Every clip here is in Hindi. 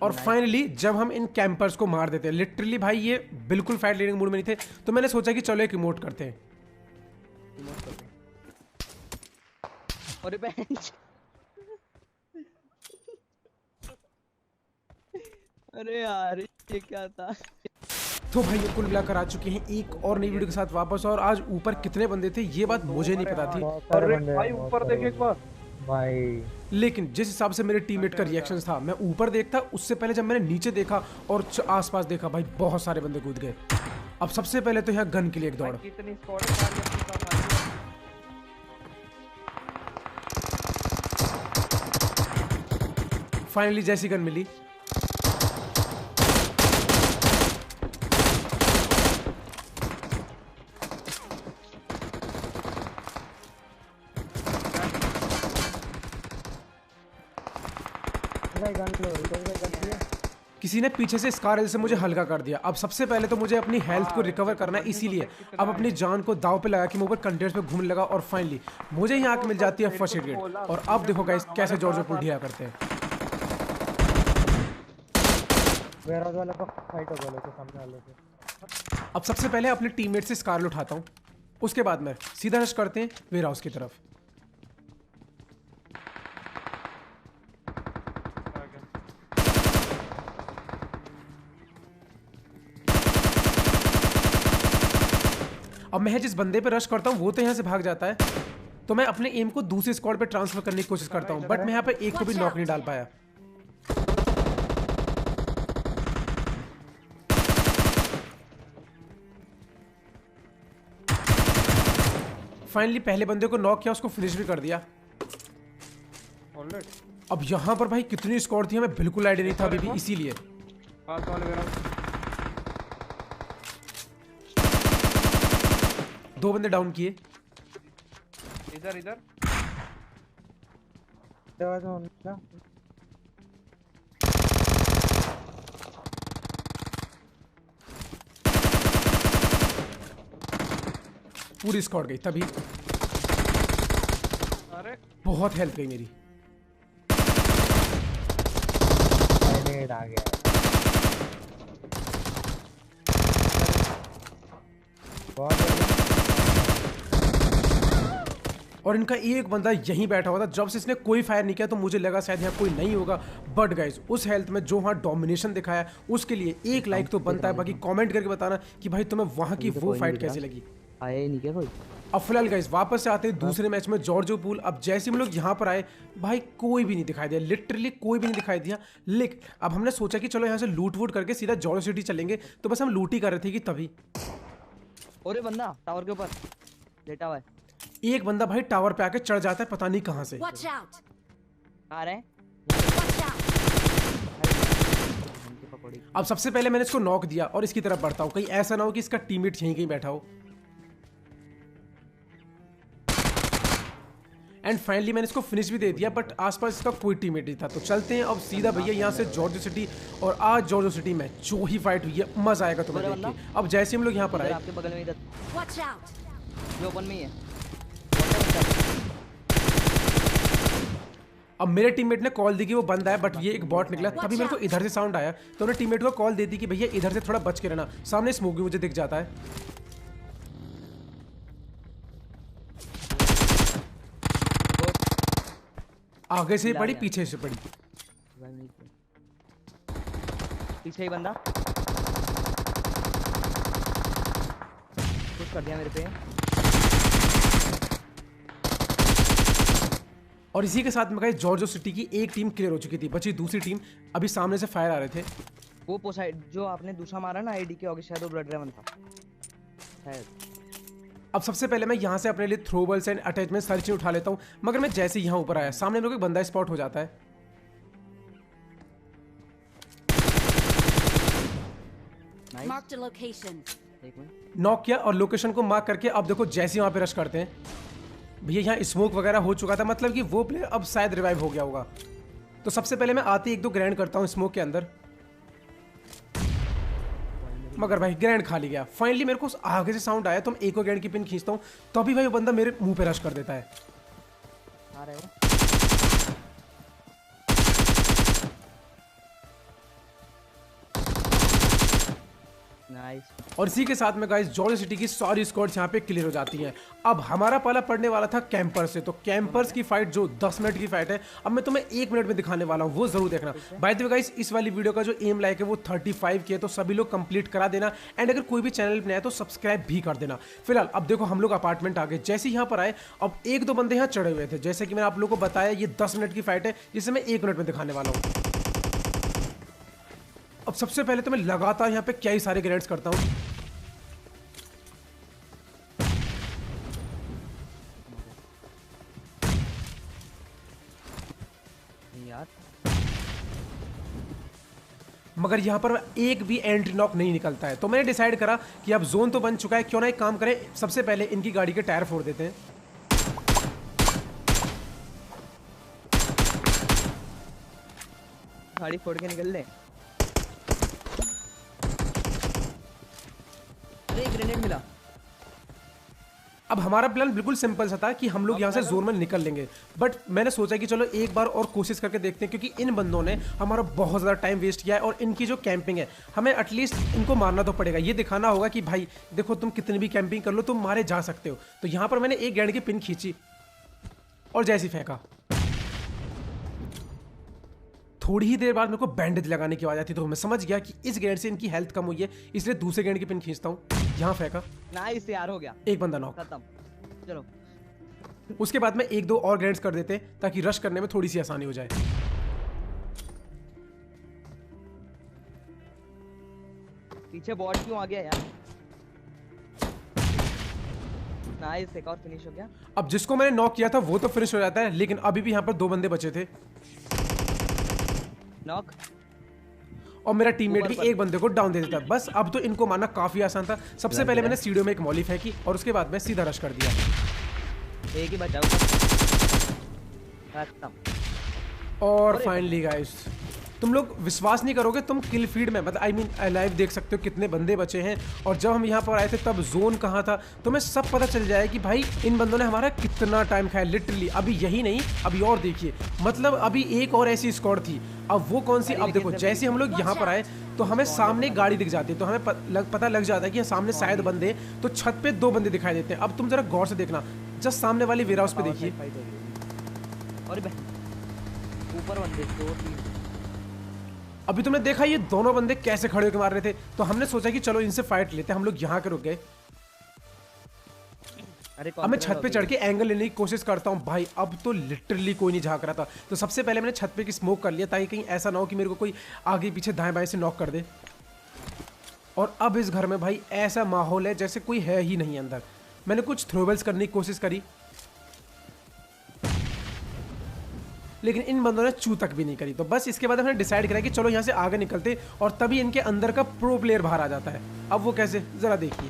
और फाइनली जब हम इन कैंपर्स को मार देते हैं, लिटरली भाई ये बिल्कुल फाइट लेने मूड में नहीं थे, तो मैंने सोचा कि चलो एक इमोट करते हैं। अरे बेंच अरे यार ये क्या था। तो भाई ये कुल मिलाकर आ चुके हैं एक और नई वीडियो के साथ वापस। और आज ऊपर कितने बंदे थे ये बात मुझे नहीं पता थी। अरे भाई ऊपर देख एक बार भाई। लेकिन जिस हिसाब से मेरे टीममेट का रिएक्शन था, मैं ऊपर देखता उससे पहले जब मैंने नीचे देखा और आसपास देखा, भाई बहुत सारे बंदे कूद गए। अब सबसे पहले तो यहाँ गन के लिए एक दौड़। कितनी स्क्वाड है। फाइनली जैसी गन मिली, किसी ने पीछे से स्कारल से मुझे हल्का कर दिया। अब सबसे पहले तो मुझे अपनी हेल्थ को रिकवर करना है, इसीलिए अब अपनी जान को दाव पे लगा कि मैं ऊपर कंटेनर्स पे घूमने लगा। और फाइनली मुझे यहाँ आके मिल जाती है फर्स्ट एड किट। और अब देखो गाइस कैसे जॉर्ज पुल ढिया करते हैं। अब सबसे पहले अपने टीममेट से स्कारल उठाता हूँ, उसके बाद में सीधा रश करते हैं वेयर हाउस की तरफ। अब मैं जिस बंदे पे रश करता हूँ वो तो यहाँ से भाग जाता है, तो मैं अपने एम को दूसरे स्क्वाड पे ट्रांसफर करने की कोशिश करता हूँ, बट मैं यहाँ पे एक को भी नॉक नहीं डाल पाया। फाइनली पहले बंदे को नॉक किया, उसको फिनिश भी कर दिया। अब यहाँ पर भाई कितनी स्क्वाड थी हमें बिल्कुल आइडिया नहीं था अभी भी, इसीलिए दो बंदे डाउन किए। इधर इधर पूरी स्क्वाड गई तभी। अरे बहुत हेल्प गई मेरी। आ गया। और इनका एक बंदा यहीं बैठा हुआ था। जब से इसने कोई फायर नहीं किया तो मुझे लगा शायद यहाँ कोई नहीं होगा, बट गाइज उस हेल्थ में जो वहाँ डोमिनेशन दिखाया उसके लिए एक लाइक तो बनता है। बाकी कमेंट करके बताना कि भाई तुम्हें वहाँ की वो फाइट कैसी लगी। आए नहीं क्या कोई। अब फिलहाल गाइस वापस से आते हैं दूसरे मैच में जॉर्जो पूल। अब जैसे हम लोग यहाँ पर आए भाई कोई भी नहीं दिखाई दिया, लिटरली कोई भी नहीं दिखाई दिया। लेकिन अब हमने सोचा कि चलो यहाँ से लूट वूट करके सीधा जॉर्जो सिटी चलेंगे, तो बस हम लूट ही कर रहे थे कि तभी अरे बंदा टावर के ऊपर लेटा हुआ है। एक बंदा भाई टावर पे आके चढ़ जाता है पता नहीं कहाँ से। आ रहे हैं। अब सबसे पहले मैंने इसको नॉक दिया और इसकी तरफ बढ़ता हूँ, कहीं ऐसा ना हो कि इसका टीममेट यहीं कहीं बैठा हो। एंड फाइनली मैंने इसको फिनिश भी दे दिया, बट आसपास इसका कोई टीममेट नहीं था। तो चलते हैं अब सीधा भैया यहाँ से जॉर्जो सिटी। और आज जॉर्जो सिटी में जो ही फाइट हुई है मजा आएगा तुम्हें देख के। अब जैसे हम लोग यहाँ पर आए, आपके बगल में इधर जो ओपन में ही है। अब मेरे टीममेट ने कॉल दी कि वो बंदा है, बट ये एक बॉट निकला। तभी मेरे को इधर से साउंड आया तो मैंने टीममेट को कॉल दे दी कि भैया इधर से थोड़ा बच के रहना, सामने स्मोक भी मुझे दिख जाता है। आगे से पड़ी पीछे से पड़ी, पीछे ही बंदा कुछ कर दिया मेरे पे। और इसी के साथ में गाइस जॉर्जो सिटी की एक टीम क्लियर हो चुकी थी, बची दूसरी टीम। अभी सामने से फायर आ रहे थे। वो पोसाइड जो आपने दूसरा मारा ना आईडी के आगे शायद वो ब्लड ड्रैगन था शायद। अब सबसे पहले मैं यहाँ से अपने लिए थ्रोबल्स एंड अटैचमेंट सारी चीज उठा लेता हूँ, मगर मैं जैसे यहाँ ऊपर आया सामने लोग एक बंदा स्पॉट हो जाता है। नॉक किया और लोकेशन को मार्क करके अब देखो जैसे वहां पे रश करते हैं। भैया यहाँ स्मोक वगैरह हो चुका था, मतलब कि वो प्लेयर अब शायद रिवाइव हो गया होगा। तो सबसे पहले मैं आते ही एक दो ग्रैंड करता हूँ स्मोक के अंदर, मगर भाई ग्रैंड खाली गया। फाइनली मेरे को आगे से साउंड आया तो मैं एक और ग्रैंड की पिन खींचता हूँ, तो अभी भाई वो बंदा मेरे मुंह पे रश कर देता है। नाइस। और इसी के साथ में गाइस जॉर्ज सिटी की सारी स्क्वाड्स यहाँ पे क्लियर हो जाती हैं। अब हमारा पाला पड़ने वाला था कैंपर्स से, तो कैंपर्स की फाइट जो 10 मिनट की फाइट है, अब मैं तुम्हें 1 मिनट में दिखाने वाला हूँ, वो जरूर देखना। बाय द वे गाइस, इस वाली वीडियो का जो एम लाइक है वो 35 की है, तो सभी लोग कंप्लीट करा देना। एंड अगर कोई भी चैनल पे नया है तो सब्सक्राइब भी कर देना। फिलहाल अब देखो हम लोग अपार्टमेंट आ गए। जैसे यहाँ पर आए, अब 1-2 बंदे यहाँ चढ़े हुए थे। जैसे कि मैंने आप लोगों को बताया, ये 10 मिनट की फाइट है, जिसे मैं 1 मिनट में दिखाने वाला हूँ। अब सबसे पहले तो मैं लगातार यहाँ पे क्या ही सारे ग्रेनेड्स करता हूँ। यार मगर यहाँ पर एक भी एंट्री नॉक नहीं निकलता है, तो मैंने डिसाइड करा कि अब जोन तो बन चुका है, क्यों ना एक काम करें, सबसे पहले इनकी गाड़ी के टायर फोड़ देते हैं। गाड़ी फोड़ के निकल ले। अरे ग्रेनेड मिला। अब हमारा प्लान बिल्कुल सिंपल सा था कि हम लोग यहाँ से जोन में निकल लेंगे, बट मैंने सोचा कि चलो एक बार और कोशिश करके देखते हैं, क्योंकि इन बंदों ने हमारा बहुत ज़्यादा टाइम वेस्ट किया है और इनकी जो कैंपिंग है, हमें एटलीस्ट इनको मारना तो पड़ेगा। ये दिखाना होगा कि भाई देखो, तुम कितनी भी कैंपिंग कर लो, तुम मारे जा सकते हो। तो यहाँ पर मैंने एक ग्रेनेड की पिन खींची और जैसी फेंका, थोड़ी ही देर बाद मेरे को बैंडेज लगाने की आवाज आती, तो मैं समझ गया कि इस ग्रेनेड से इनकी हेल्थ कम हुई है, इसलिए दूसरे ग्रेनेड की पिन खींचता हूँ। यहाँ फेंका, नाइस यार, हो गया। एक बंदा नॉक। खत्म। चलो उसके बाद में 1-2 और ग्रेनेड्स कर देते ताकि रश करने में थोड़ी सी आसानी हो जाए। पीछे बॉट क्यों आ गया यार? नाइस, एक और फिनिश हो गया। अब जिसको मैंने नॉक किया था वो तो फिनिश हो जाता है, लेकिन अभी भी यहाँ पर 2 बंदे बचे थे नॉक। और मेरा टीममेट भी एक बंदे को डाउन दे देता। बस अब तो इनको मारना काफी आसान था। सबसे पहले मैंने सीढ़ियों में एक मॉली फेंकी और उसके बाद मैं सीधा रश कर दिया। एक ही बचा। खत्म। और फाइनली गाइस, तुम लोग विश्वास नहीं करोगे, तुम किल फीड में मतलब आई मीन लाइव देख सकते हो कितने बंदे बचे हैं। और जब हम यहाँ पर आए थे तब जोन कहाँ था, तुम्हें सब पता चल जाए कि भाई इन बंदों ने हमारा कितना टाइम खाया। लिटरली अभी यही नहीं, अभी और देखिए, मतलब अभी एक और ऐसी स्क्वाड थी। अब वो कौन सी, अब देखो जैसे हम लोग यहाँ पर आए तो हमें सामने गाड़ी दिख जाती है, तो हमें पता लग जाता है कि सामने शायद बंदे, तो छत पे 2 बंदे दिखाई देते हैं। अब तुम जरा गौर से देखना, जस्ट सामने वाली वेयर हाउस पे देखिए, और ऊपर बंदे 2-3। अभी तुमने देखा ये दोनों बंदे कैसे खड़े होकर मार रहे थे। तो हमने सोचा कि चलो इनसे फाइट लेते हैं। हम लोग यहाँ के रुक गए। अब मैं छत पे चढ़ के एंगल लेने की कोशिश करता हूँ। भाई अब तो लिटरली कोई नहीं झांक रहा था, तो सबसे पहले मैंने छत पे की स्मोक कर लिया, ताकि कहीं ऐसा ना हो कि मेरे को कोई आगे पीछे दाएं बाएं से नॉक कर दे। और अब इस घर में भाई ऐसा माहौल है जैसे कोई है ही नहीं अंदर। मैंने कुछ थ्रोवेल्स करने की कोशिश करी, लेकिन इन बंदों ने चू तक भी नहीं करी। तो बस इसके बाद हमने डिसाइड करा कि चलो यहाँ से आगे निकलते, और तभी इनके अंदर का प्रो प्लेयर बाहर आ जाता है। अब वो कैसे, जरा देखिए,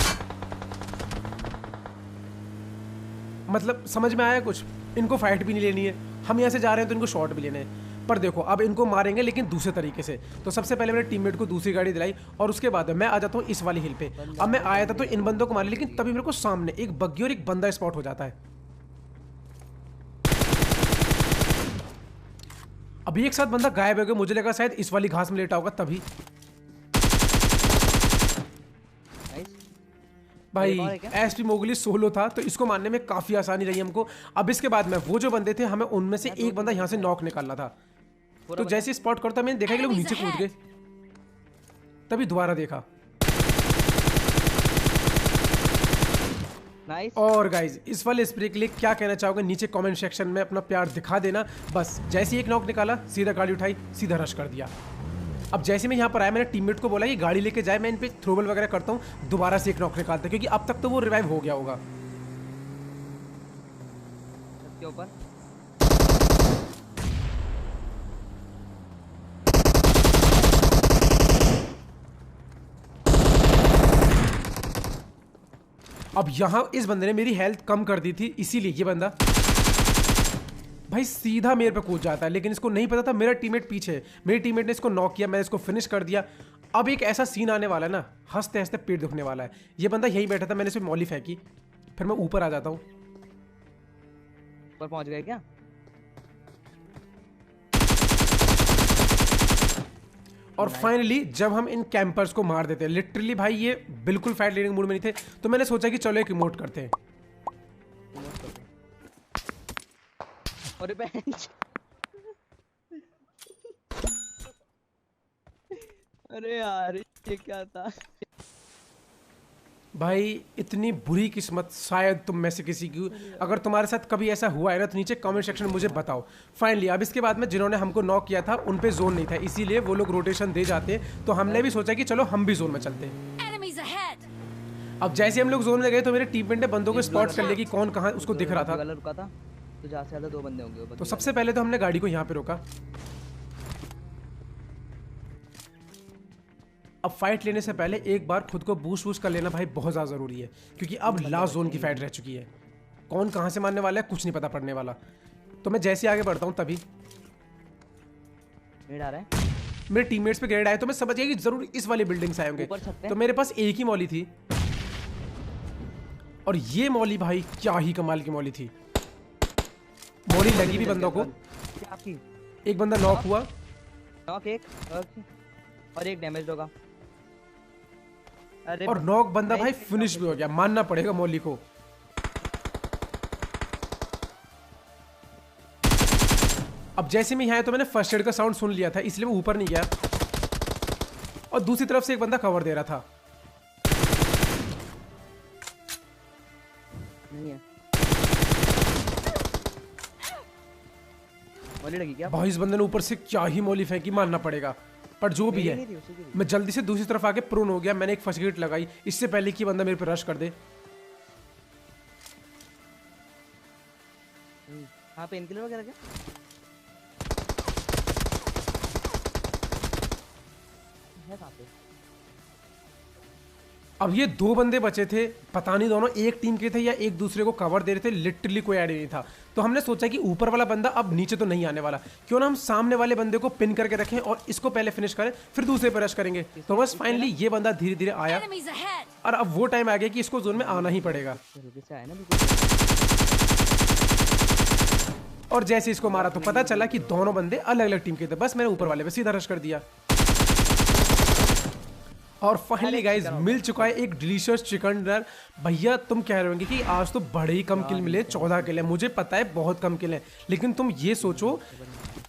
मतलब समझ में आया कुछ। इनको फाइट भी नहीं लेनी है, हम यहाँ से जा रहे हैं तो इनको शॉट भी लेने हैं। पर देखो अब इनको मारेंगे लेकिन दूसरे तरीके से। तो सबसे पहले मैंने टीममेट को दूसरी गाड़ी दिलाई और उसके बाद मैं आ जाता हूँ इस वाली हिल पे। अब मैं आया था तो इन बंदों को मारे, लेकिन तभी मेरे को सामने एक बग्गी और एक बंदा स्पॉट हो जाता है। अभी एक साथ बंदा गायब हो गया, मुझे लगा शायद इस वाली घास में लेटा होगा, तभी भाई एसपी मोगली सोलो था, तो इसको मारने में काफी आसानी रही हमको। अब इसके बाद में वो जो बंदे थे, हमें उनमें से एक बंदा यहाँ से नॉक निकालना था। तो जैसे स्पॉट करता मैंने देखा कि लोग नीचे कूद गए, तभी दोबारा देखा। और गाइज इस वाले स्प्रे के लिए क्या कहना चाहोगे नीचे कमेंट सेक्शन में अपना प्यार दिखा देना। बस जैसे ही एक नॉक निकाला, सीधा गाड़ी उठाई, सीधा रश कर दिया। अब जैसे मैं यहाँ पर आया, मैंने टीममेट को बोला कि गाड़ी लेके जाए, मैं इन पे थ्रोबल वगैरह करता हूँ, दोबारा से एक नॉक निकालते, क्योंकि अब तक तो वो रिवाइव हो गया होगा। के ऊपर अब यहाँ इस बंदे ने मेरी हेल्थ कम कर दी थी, इसीलिए ये बंदा भाई सीधा मेरे पे कूद जाता है। लेकिन इसको नहीं पता था मेरा टीममेट पीछे है। मेरे टीममेट ने इसको नॉक किया, मैं इसको फिनिश कर दिया। अब एक ऐसा सीन आने वाला है ना, हंसते हंसते पेट दुखने वाला है। ये बंदा यहीं बैठा था, मैंने इसे मौली फेंकी, फिर मैं ऊपर आ जाता हूँ। ऊपर पहुंच गए क्या? और फाइनली जब हम इन कैंपर्स को मार देते हैं, लिटरली भाई ये बिल्कुल फाइट लीडिंग मूड में नहीं थे, तो मैंने सोचा कि चलो एक इमोट करते हैं। अरे बेंच। अरे यार ये क्या था भाई इतनी बुरी किस्मत शायद तुम में से किसी की, अगर तुम्हारे साथ कभी ऐसा हुआ है ना तो नीचे कमेंट सेक्शन में मुझे बताओ। फाइनली अब इसके बाद में जिन्होंने हमको नॉक किया था उन पे जोन नहीं था, इसीलिए वो लोग रोटेशन दे जाते, तो हमने भी सोचा कि चलो हम भी जोन में चलते हैं। Enemies ahead! अब जैसे हम लोग जोन में गए तो मेरे टीममेट ने बंदों को स्पॉट कर लिया कि कौन कहाँ उसको दिख रहा था। वाला रुका था तो ज्यादा से ज्यादा 2 बंदे होंगे वो तो सबसे पहले तो हमने गाड़ी को यहाँ पे रोका। अब फाइट लेने से पहले एक बार खुद को बूस्ट वूस्ट कर लेना भाई बहुत ज़्यादा ज़रूरी है, क्योंकि अब लास्ट जोन की फाइट रह चुकी है। कौन कहाँ से मारने वाला है कुछ नहीं पता पड़ने वाला। तो मैं जैसे आगे बढ़ता हूँ तभी नेड आ रहा है। मेरे टीममेट्स पे ग्रेड आए तो मैं समझ गया कि जरूर इस वाली बिल्डिंग से आए होंगे। ऊपर छत पे। तो मेरे पास एक ही मौली थी, और ये मौली भाई क्या ही कमाल की मौली थी। मौली लगी भी बंदों को, क्या आपकी एक बंदा नॉक हुआ नॉक एक और एक डैमेज होगा। अरे और नॉक बंदा भाई फिनिश भी हो गया, मानना पड़ेगा मौली को। अब जैसे मैं यहाँ आया तो मैंने फर्स्ट एड का साउंड सुन लिया था, इसलिए वो ऊपर नहीं गया, और दूसरी तरफ से एक बंदा कवर दे रहा था। नहीं है मौली लगी क्या? भाई इस बंदे ने ऊपर से क्या ही मौली फेंकी, मानना पड़ेगा। पर जो भी मेरी है नहीं थी, उसी की थी। मैं जल्दी से दूसरी तरफ आके प्रोन हो गया। मैंने एक फर्स्ट एड लगाई इससे पहले कि बंदा मेरे पे रश कर दे। हाँ पेन किलर वगैरह क्या है कहाँ पे? अब ये 2 बंदे बचे थे, पता नहीं दोनों एक टीम के थे या एक दूसरे को कवर दे रहे थे, लिटरली कोई आइडिया नहीं था। तो हमने सोचा कि ऊपर वाला बंदा अब नीचे तो नहीं आने वाला, क्यों ना हम सामने वाले बंदे को पिन करके रखें और इसको पहले फिनिश करें, फिर दूसरे पे रश करेंगे। तो बस फाइनली ये बंदा धीरे धीरे आया, Enemies ahead! और अब वो टाइम आ गया कि इसको जोन में आना ही पड़ेगा। रुके से आया ना बिल्कुल। और जैसे इसको मारा तो पता चला कि दोनों बंदे अलग अलग टीम के थे। बस मैंने ऊपर वाले पे सीधा रश कर दिया, और फाइनली गाइज मिल चुका है एक डिलीशियस चिकन डिनर। भैया तुम कह रहे होंगे कि आज तो बड़े ही कम किल मिले, 14 किल है। मुझे पता है बहुत कम किल है, लेकिन तुम ये सोचो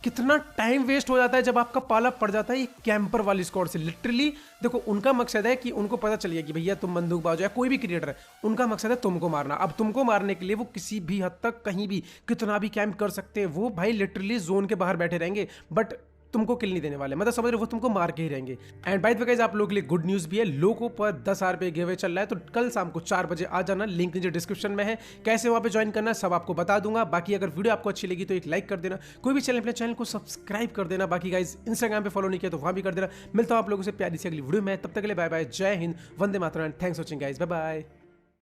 कितना टाइम वेस्ट हो जाता है जब आपका पाला पड़ जाता है ये कैंपर वाली स्क्वाड से। लिटरली देखो उनका मकसद है कि उनको पता चल गया कि भैया तुम बंदूकबाज या कोई भी क्रिएटर है, उनका मकसद है तुमको मारना। अब तुमको मारने के लिए वो किसी भी हद तक कहीं भी कितना भी कैंप कर सकते हैं। वो भाई लिटरली जोन के बाहर बैठे रहेंगे, बट तुमको किल नहीं देने वाले, मतलब समझ रहे हो, वो तुमको मार के ही रहेंगे। And by the way guys आप लोगों के लिए गुड न्यूज भी है, लोगों पर 10,000 रुपये गिव अवे चल रहा है। तो कल शाम को 4 बजे आ जाना, लिंक नीचे डिस्क्रिप्शन में है, कैसे वहां पे ज्वाइन करना है सब आपको बता दूंगा। बाकी अगर वीडियो आपको अच्छी लगी तो एक लाइक कर देना, कोई भी चैनल अपने चैनल को सब्सक्राइब कर देना। बाकी गाइस इंस्टाग्राम पे फॉलो नहीं किया तो वहां भी कर देना। मिलता हूं आप लोगों से प्यारी सी अगली वीडियो में, तब तक के लिए बाय बाय, जय हिंद, वंदे मातरम, thanks for watching guys, bye bye.